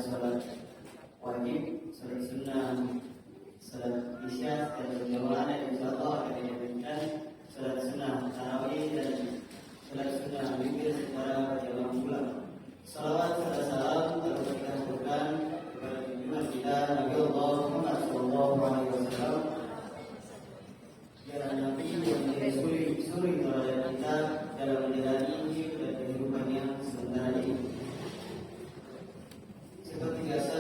salat wajib, salat sunnah, salat isya dan berjamaah, dan insyaallah akan diadakan salat sunnah tarawih dan salat sunnah witir secara berjamaah pula. Salawat serta salam telah kita haturkan kepada junjungan kita Nabi Allah Muhammad sallallahu alaihi wasallam, jalan Nabi yang suri teladan kita dalam menjalani hidup dan kehidupan yang sementara ini. Seperti biasa,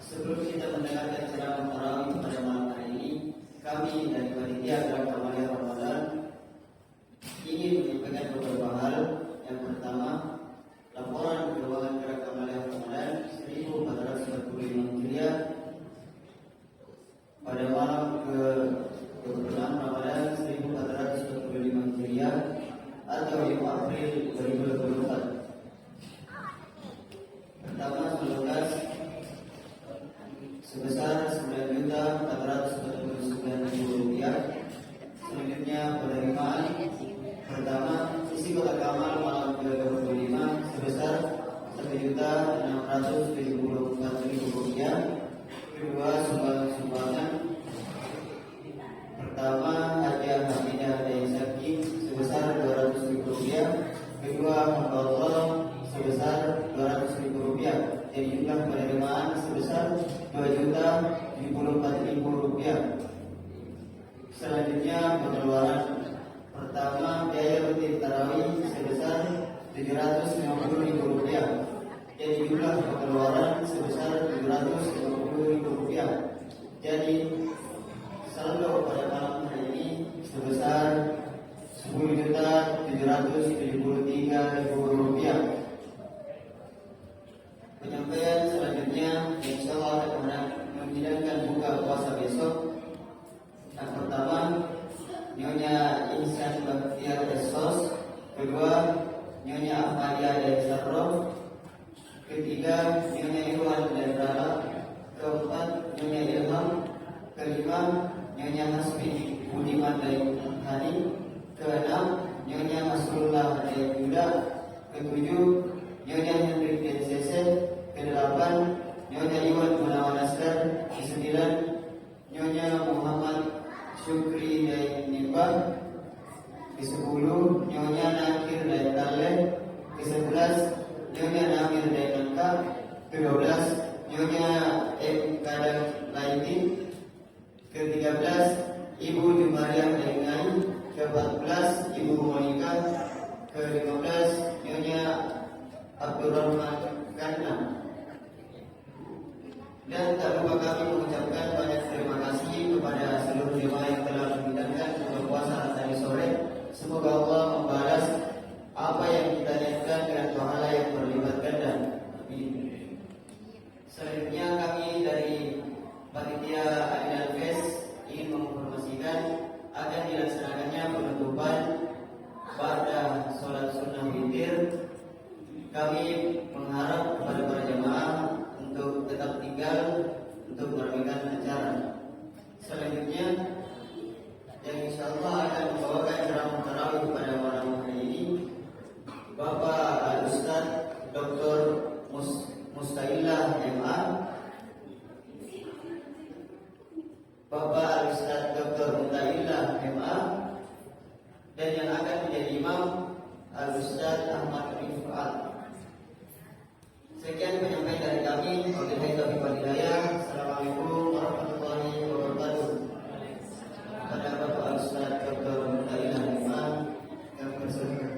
sebelum kita mendengarkan ceramah tarawih pada malam hari ini, kami dari panitia Gerak Amalia Ramadan ingin menyampaikan beberapa hal. Yang pertama, laporan keuangan Gerak Amalia Ramadan 1445 Hijriah pada malam ke-26 Ramadan 1445 Hijriah atau 5 April 2024. Pertama, seluruh sebesar Rp9.449.000. Selanjutnya penerimaan pertama isi kotak amal malam ke-25 sebesar Rp1.674.000. Kedua, sumbangan pertama hadiah Hamidah Daisaki sebesar Rp200.000. Kedua, hamba Allah sebesar Rp200.000. Jadi jumlah penerimaan sebesar Rp2.074.000. Selanjutnya pengeluaran pertama biaya rutin tarawih sebesar Rp750.000. Jadi jumlah pengeluaran sebesar Rp750.000. Jadi saldo pada malam hari ini sebesar Rp10.773.000. Penyampaian selanjutnya insyaallah akan menghidangkan buka puasa besok. Yang pertama, Nyonya Insan Baktiar Esos. Kedua, Nyonya Ahmadiyah dari Sarrof. Ketiga, Nyonya Irwan dari Rara. Keempat, Nyonya Ilham. Kelima, Nyonya Hasbi Budiman dari Hani. Keenam, Nyonya Masrullah dari Yuda. Ketujuh, Nyonya Hendrik dari Sese. Kedelapan, Nyonya Iwan Gunawan Asgar. Kesembilan, Nyonya Muhammad Syukri dari Nimba. Ke-10, Nyonya Nakir dari Tale. Ke-11, Nyonya Namir dari Nangka. Ke-12, Nyonya M. Kadang Laiti. Ke-13, Ibu Jumariah dari Ngai. Ke-14, Ibu Monika. Ke-15, Nyonya Abdurrahman Kanna. Dan tak lupa kami mengucapkan banyak terima kasih kepada seluruh jemaah yang telah menghidangkan buka puasa tadi sore. Semoga Allah membalas apa yang kita niatkan dengan pahala yang berlipat ganda. Selanjutnya kami dari panitia Adinal Fest ingin menginformasikan akan dilaksanakannya penutupan pada sholat sunnah witir. Kami mengharap kepada para jemaah untuk tetap tinggal untuk meramaikan acara. Selanjutnya yang insyaallah akan membawakan ceramah tarawih pada malam hari ini Bapak Al-Ustaz Dr. Mustaillah MA. Bapak Al-Ustaz Dr. Mustaillah MA. Dan yang akan menjadi imam Al-Ustaz Ahmad Rifat. Sekian penyampaian dari kami. Wabillahi taufiq wal hidayah. Assalamualaikum warahmatullahi wabarakatuh. Kepada Bapak Ustaz Dr. Mustaillah MA yang bersedia.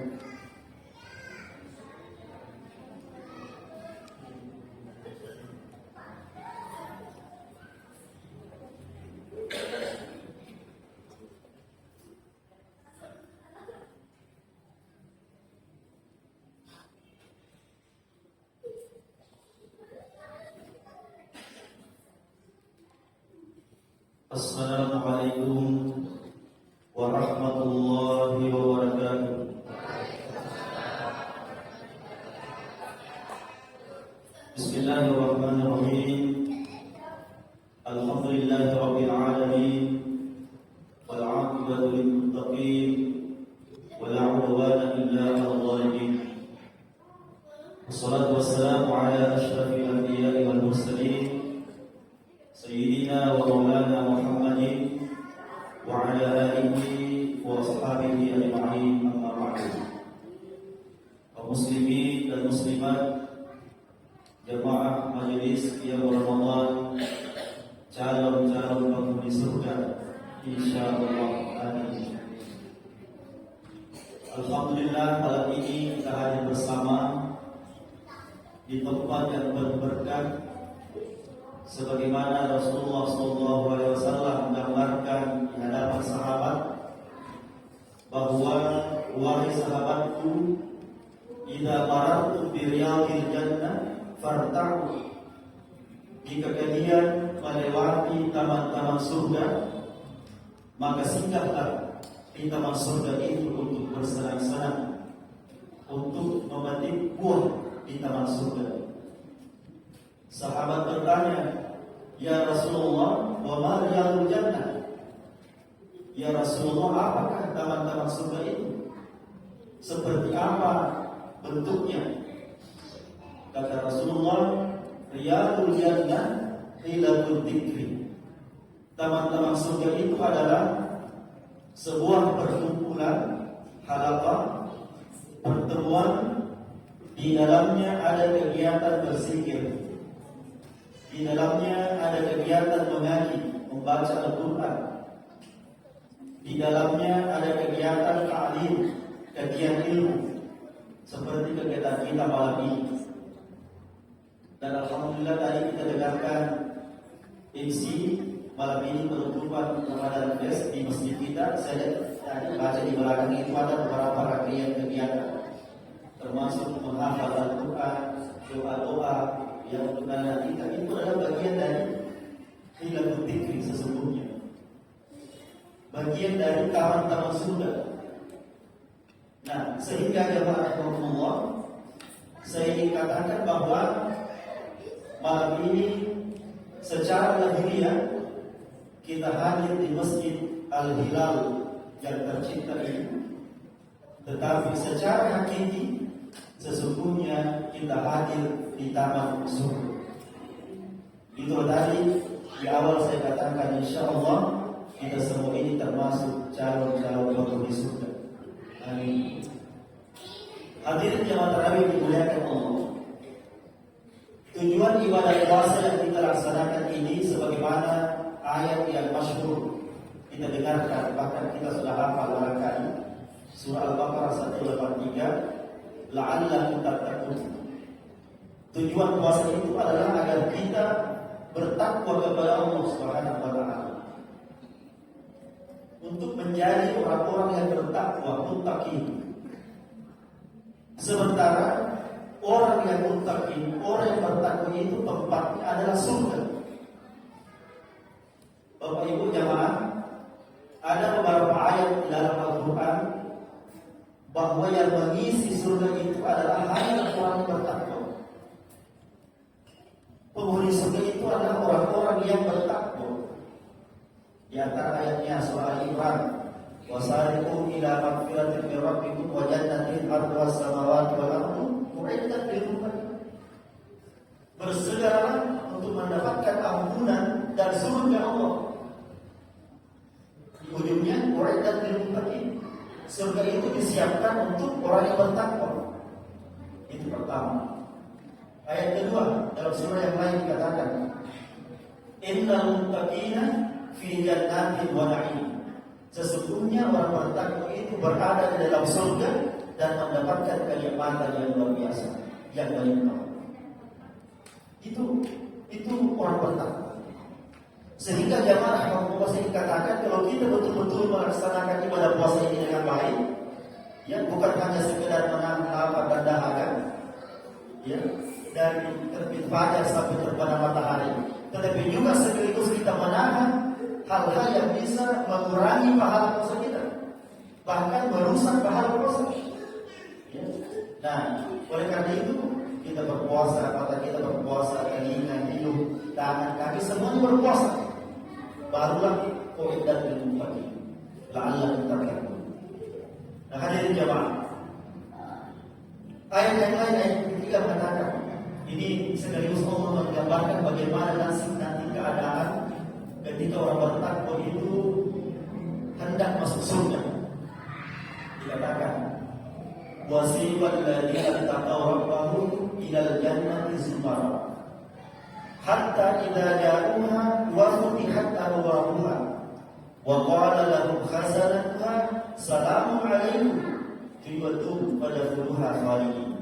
Assalamualaikum warahmatullahi wabarakatuh. Bismillahirrahmanirrahim. Alhamdulillahi rabbil alamin. Wal 'aqibatu lil muttaqin. Wa la 'udwana illa 'alal zalimin. والصلاة والسلام على أشرف الأنبياء والمرسلين سيدنا ومولانا محمد وعلى آله وأصحابه أجمعين أما بعد. Kaum muslimin dan muslimat, jemaah majelis qiyam Ramadan, calon-calon penghuni surga insyaallah amin. Alhamdulillah, malam ini kita hadir bersama di tempat yang berberkah sebagaimana Rasulullah SAW menggambarkan di hadapan sahabat bahwa wahai sahabatku, idza marartum bi riyadil jannah farta'u, jika kalian melewati taman-taman surga maka singgahlah di taman surga itu untuk bersenang-senang, untuk memetik buah di taman surga. Sahabat bertanya, ya Rasulullah, wa ma riyadul jannah? Ya Rasulullah, apakah taman-taman surga itu? Seperti apa bentuknya? Kata Rasulullah, riyadul jannah hilatul dzikri. Taman-taman surga itu adalah sebuah perkumpulan halaqah, pertemuan di dalamnya ada kegiatan berzikir, di dalamnya ada kegiatan mengaji, membaca Al-Quran, di dalamnya ada kegiatan ta'lim, kajian ilmu, seperti kegiatan kita malam ini. Dan alhamdulillah tadi kita dengarkan MC malam ini penutupan Ramadan Fest di masjid kita. Saya tadi baca di belakang itu ada beberapa rangkaian kegiatan, termasuk menghafal Al-Quran, doa-doa yang untuk anak kita. Itu adalah bagian dari hilatul dzikri sesungguhnya, bagian dari taman-taman surga. Nah, sehingga jemaah rahimahullah, saya ingin katakan bahwa malam ini secara lahiriah kita hadir di Masjid Al-Hilal yang tercinta ini, tetapi secara hakiki sesungguhnya kita hadir di taman surga. Itu tadi di awal saya katakan, insyaallah kita semua ini termasuk calon-calon penghuni surga. Amin. Hadirin jemaah tarawih dimuliakan Allah. Tujuan ibadah puasa yang kita laksanakan ini sebagaimana ayat yang masyhur kita dengarkan, bahkan kita sudah hafal barangkali, surah Al-Baqarah 183, la'allakum tattaqun. Tujuan puasa itu adalah agar kita bertakwa kepada Allah Subhanahu wa taala, untuk menjadi orang-orang yang bertakwa, muttaqin. Sementara orang yang muttaqin, orang yang bertakwa itu tempatnya adalah surga. Bapak Ibu jamaah, ada beberapa ayat di dalam Al-Quran bahwa yang mengisi surga itu adalah hanya orang yang bertakwa. Penghuni surga itu adalah orang-orang yang bertakwa. Di antara ayatnya surah Al-Imran, wasariqu ila magfiratin min rabbikum wa jannatin arduha as-samawati wal ardu u'iddat lil muttaqin. Bersegeralah untuk mendapatkan ampunan dan surga Allah. Di ujungnya u'iddat lil muttaqin. Surga itu disiapkan untuk orang yang bertakwa. Itu pertama. Ayat kedua dalam surah yang lain dikatakan, innal muttaqina fi jannatin wa na'im. Sesungguhnya orang bertakwa itu berada di dalam surga dan mendapatkan kenikmatan yang luar biasa, yang melimpah. Itu orang bertakwa. Sehingga jamaah yang puasa dikatakan, kalau kita betul-betul melaksanakan ibadah puasa ini dengan baik, ya, bukan hanya sekedar menahan lapar dan dahaga, ya, dari terbit fajar sampai terbenam matahari, tetapi juga sekaligus kita menahan hal-hal yang bisa mengurangi pahala puasa kita, bahkan merusak pahala puasa. Ya. Nah, oleh karena itu kita berpuasa, mata kita berpuasa, telinga, hidung, tangan, kaki semuanya berpuasa. Barulah u'iddat lil muttaqin la'allakum tattaqun. Nah, hadirin jamaah, ayat yang lain, ayat ketiga mengatakan, ini sekaligus Allah menggambarkan bagaimana nanti keadaan ketika orang bertakwa itu hendak masuk surga. Dikatakan, wasiqal ladzina taqaw rabbahum ilal jannati zumara hatta idza ja'uha wa futihat abwabuha wa qala lahum khazanatuha salamun 'alaikum tibtum fadkhuluha khalidin.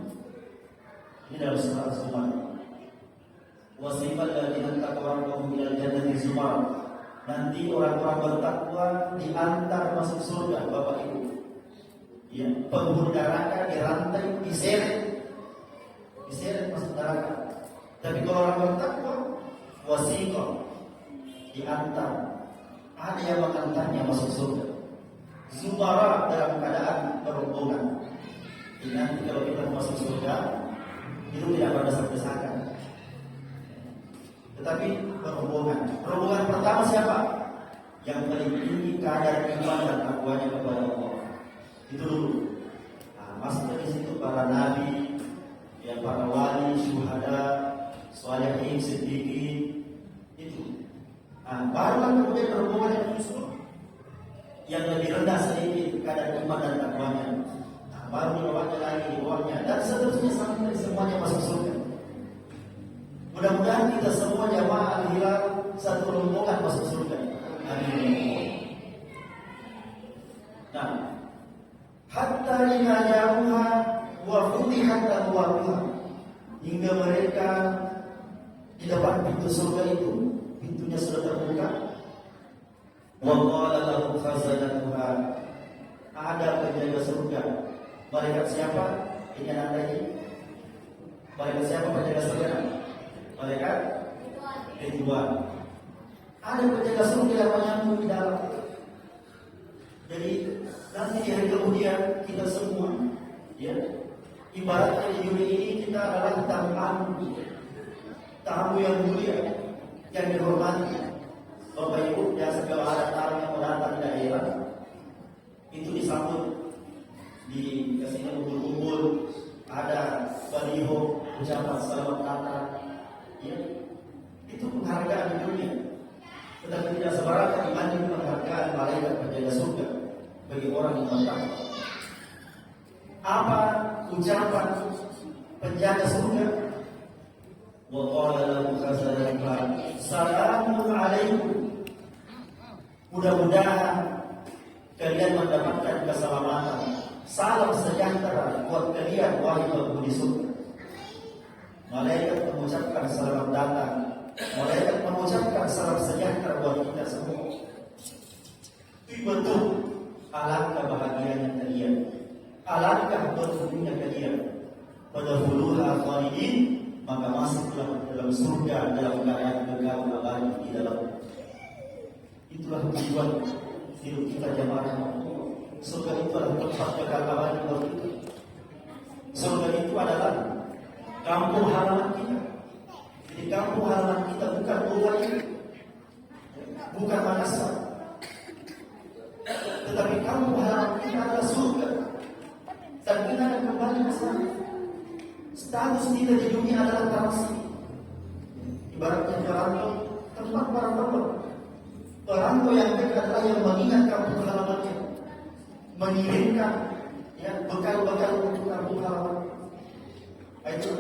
Ini dalam surah Az-Zumar. Wasiqal ladzina taqaw rabbahum ilal jannati zumara. Nanti orang-orang bertakwa diantar masuk surga, Bapak Ibu. Ya, penghuni neraka dirantai, diseret masuk neraka. Tapi kalau orang bertakwa, wasiqah diantar, ada yang mengantarnya masuk surga. Zumara dalam keadaan berombongan. Jadi nanti kalau kita masuk surga, itu tidak ada desak-desakan, tetapi berombongan. Rombongan pertama siapa? Yang paling tinggi kadar iman dan takwanya kepada Allah. Itu dulu. Nah, masuk di situ para nabi, ya para wali, syuhada, sholihin, siddiqin. Itu. Nah, baru kemudian berhubungan yang justru yang lebih rendah sedikit kadar iman dan takwanya. Nah, baru di bawahnya lagi, di bawahnya, dan seterusnya sampai semuanya masuk surga. Mudah-mudahan kita semua jamaah Al-Hilal satu rombongan masuk surga. Amin. Nah, hatta idza ja'uha wa futihat abwabuha, hingga mereka di depan pintu surga itu, pintunya sudah terbuka. Wa qala lahum khazanatuha, ada penjaga surga. Malaikat siapa? Ini nanti. Malaikat siapa penjaga surga? Malaikat Ridwan. Ada penjaga surga yang menyambut di dalam. Jadi nanti di hari kemudian kita semua, ya, ibaratnya di dunia ini kita adalah tamu yang mulia, yang dihormati. Bapak Ibu dan segala ada tamu yang datang dari daerah itu disambut di kesini kumpul-kumpul, ada baliho ucapan selamat datang, ya, itu penghargaan di dunia. Tetapi tidak sebarang dibanding penghargaan malaikat penjaga surga bagi orang yang bertakwa. Apa ucapan penjaga surga? Wa qala lahum khazanatuha salamun 'alaikum. Mudah-mudahan kalian mendapatkan keselamatan. Salam sejahtera buat kalian wahai penghuni surga. Malaikat mengucapkan selamat datang. Malaikat mengucapkan salam sejahtera buat kita semua. Itu betul. Alangkah bahagianya kalian, alangkah bersyukurnya kalian. Fadkhuluha khalidin, maka masuklah dalam surga dalam keadaan kekal abadi di dalam. Itulah tujuan hidup kita jamaah. Surga itu adalah tempat kekal abadi buat kita. Surga itu adalah kampung halaman kita. Jadi kampung halaman kita bukan rumah ini, bukan madrasah, tetapi kampung halaman kita adalah surga. Dan kita akan kembali ke sana. Status kita di dunia adalah transit. Ibaratnya perantau, tempat perantauan. Perantau yang baik adalah yang mengingat kampung halamannya, mengirimkan, ya, bekal-bekal untuk kampung halaman. Itu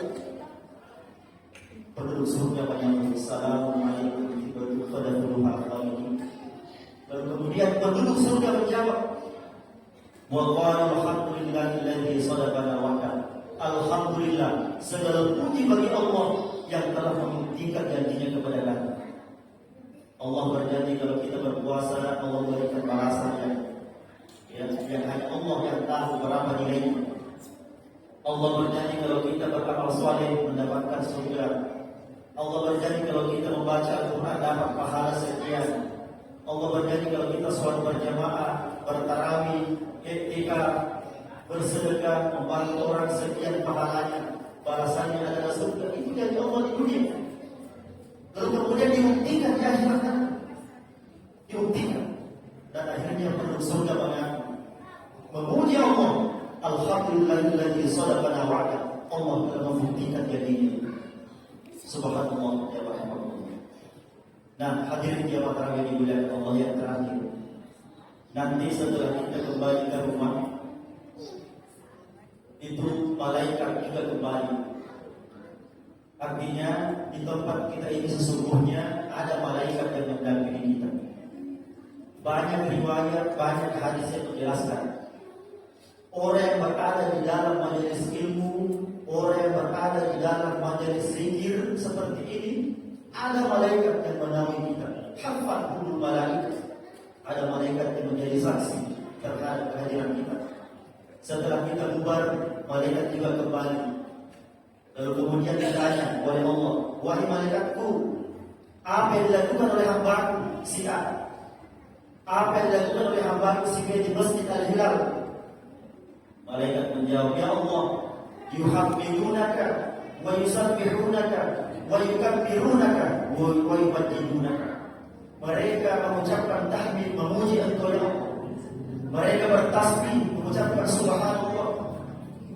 penduduk surga menyambut assalamualaikum warahmatullahi wabarakatuh. Lalu kemudian penduduk surga menjawab, wa qalu alhamdulillahilladzi sadaqana wa'ada. Alhamdulillah, segala puji bagi Allah yang telah membuktikan janjinya kepada kami. Allah berjanji kalau kita berpuasa, Allah berikan balasannya, ya, yang hanya Allah yang tahu berapa nilainya. Allah berjanji kalau kita beramal saleh mendapatkan surga. Allah berjanji kalau kita membaca Al-Quran dapat pahala sekian. Allah berjanji kalau kita sholat berjamaah, bertarawih, iktikaf, bersedekah, membantu orang sekian pahalanya, balasannya adalah surga. Itu dari Allah di dunia. Lalu kemudian dibuktikan di akhirat nanti. Dibuktikan. Dan akhirnya penduduk surga mengaku, memuji Allah, alhamdulillahilladzi sadaqana wa'ada. Allah telah membuktikan dirinya. Subhanallah ya rahmatullah. Nah, hadirin jamaah tarawih di bulan Allah yang terakhir. Nanti setelah kita kembali ke rumah, itu malaikat juga kembali. Artinya di tempat kita ini sesungguhnya ada malaikat yang mendampingi kita. Banyak riwayat, banyak hadis yang menjelaskan orang yang berada di dalam majelis ilmu, orang yang berada di dalam majelis zikir seperti ini, ada malaikat yang menaungi kita. Hafathul malaikat, ada malaikat yang menjadi saksi terhadap kehadiran kita. Setelah kita bubar, malaikat juga kembali. Lalu kemudian ditanya oleh Allah, wahai malaikatku, apa yang dilakukan oleh hambaku si A? Apa yang dilakukan oleh hambaku si B di Masjid Al-Hilal? Malaikat menjawab, ya Allah, yuhammidunaka wa yusabbihunaka wa yukabbirunaka wa yumajjidunaka. Mereka mengucapkan tahmid, memuji Engkau ya Allah. Mereka bertasbih, mengucapkan subhanallah.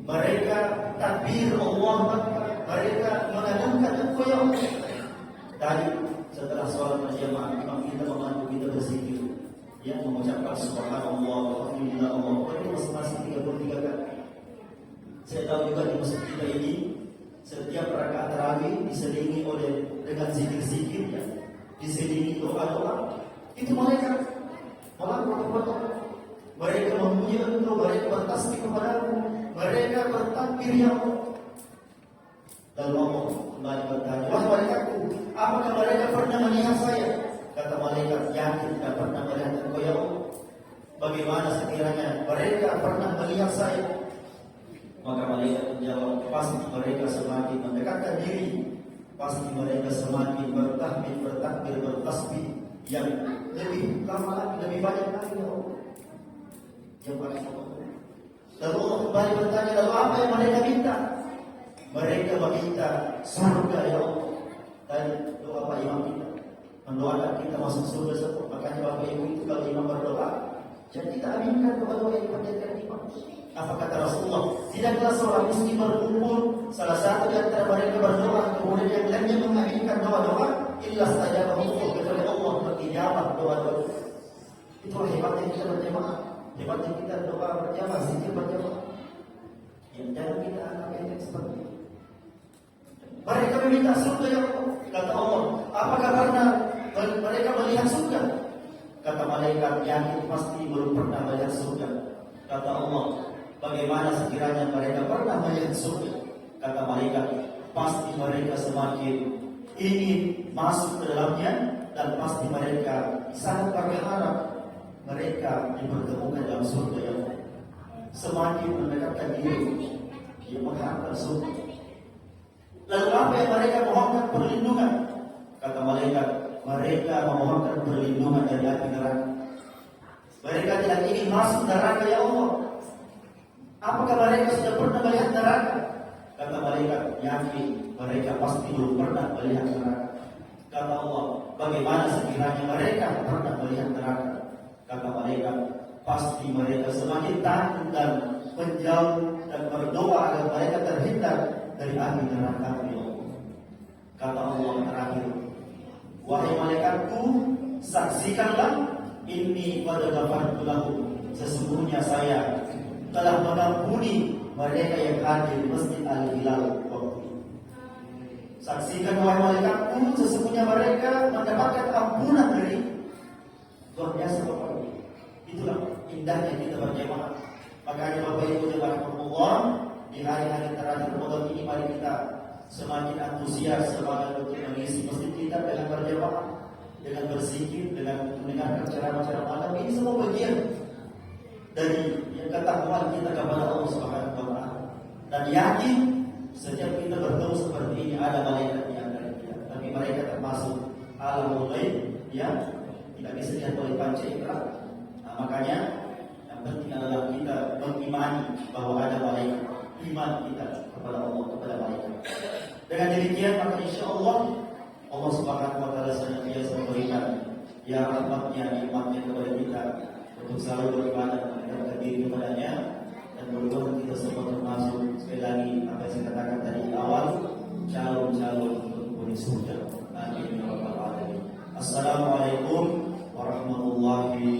Mereka takbir Allah Akbar. Mereka mengagungkan Engkau ya Allah. Tadi setelah sholat berjamaah, memang kita memandu, kita berzikir, yang mengucapkan subhanallah, alhamdulillah, Allah Akbar masing-masing 33 kali. Saya tahu juga di masjid kita ini setiap rakaat tarawih diselingi oleh dengan zikir-zikir, ya, diselingi doa-doa. Itu mereka melakukan. Mereka memuji Engkau, mereka bertasbih kepadamu, mereka bertakbir ya Allah. Lalu Allah kembali bertanya, wahai malaikatku, apakah mereka pernah melihat saya? Kata malaikat, yakin tidak pernah melihat Engkau ya Allah. Bagaimana sekiranya mereka pernah melihat saya? Maka malaikat menjawab, pasti mereka semakin mendekatkan diri, pasti mereka semakin bertahmid, bertakbir, bertasbih yang lebih lama lagi, lebih banyak lagi ya Allah. Lalu Allah kembali bertanya, lalu apa yang mereka minta? Mereka meminta surga ya Allah. Dan doa Pak Imam kita mendoakan kita masuk surga semua. Makanya Bapak Ibu itu kalau imam berdoa, jangan kita aminkan doa-doa yang dipanjatkan imam. Apa kata Rasulullah? Tidaklah seorang muslim berkumpul, salah satu di antara mereka berdoa, kemudian yang lainnya mengaminkan doa-doa, illa saja Allah, kecuali Allah berijabah doa-doa. Itulah hebatnya kita berjamaah. Hebatnya kita doa berjamaah, zikir berjamaah. Yang jangan kita anggap enteng seperti itu. Mereka meminta surga ya Allah. Kata Allah, apakah pernah mereka melihat surga? Kata malaikat, yakin pasti belum pernah melihat surga. Kata Allah, bagaimana sekiranya mereka pernah melihat surga? Kata malaikat, pasti mereka semakin ingin masuk ke dalamnya, dan pasti mereka sangat berharap mereka dipertemukan dalam surga ya Allah. Semakin mendekatkan diri, dia mengharapkan surga. Lalu apa yang mereka mohonkan perlindungan? Kata malaikat, mereka memohonkan perlindungan dari api neraka. Mereka tidak ingin masuk neraka ya Allah. Apakah mereka sudah pernah melihat neraka? Kata malaikat, yakin mereka pasti belum pernah melihat neraka. Kata Allah, bagaimana sekiranya mereka pernah melihat neraka? Kata malaikat, pasti mereka semakin takut dan menjauh dan berdoa agar mereka terhindar dari api neraka ya Allah. Kata Allah terakhir, wahai malaikatku, saksikanlah, inni qad ghafartu lahum, sesungguhnya saya telah mengampuni mereka yang hadir di Masjid Al-Hilal waktu itu. Saksikan wahai malaikatku, sesungguhnya mereka mendapatkan ampunan dari luar biasa Bapak. Itulah indahnya kita berjamaah. Makanya Bapak Ibu jemaah Allah, di hari-hari terakhir Ramadan ini mari kita semakin antusias, semangat untuk mengisi masjid kita dengan berjamaah, dengan berzikir, dengan mendengarkan ceramah-ceramah malam. Ini semua bagian dari ketakwaan kita kepada Allah Subhanahu wa taala. Dan yakin setiap kita bertemu seperti ini ada malaikat yang dari kita. Tapi mereka termasuk alamul ghaib yang tidak bisa dilihat oleh panca indera. Nah, makanya yang penting adalah kita mengimani bahwa ada malaikat, iman kita kepada Allah, kepada malaikat. Dengan demikian maka insyaallah Allah Subhanahu wa taala senantiasa memberikan ya rahmatnya, nikmatnya kepada kita untuk selalu beribadah dan mendekatkan diri kepadanya, dan mudah-mudahan kita semua termasuk sekali lagi apa yang saya katakan tadi di awal, calon-calon untuk penghuni surga. Amin ya rabbal alamin. Assalamualaikum warahmatullahi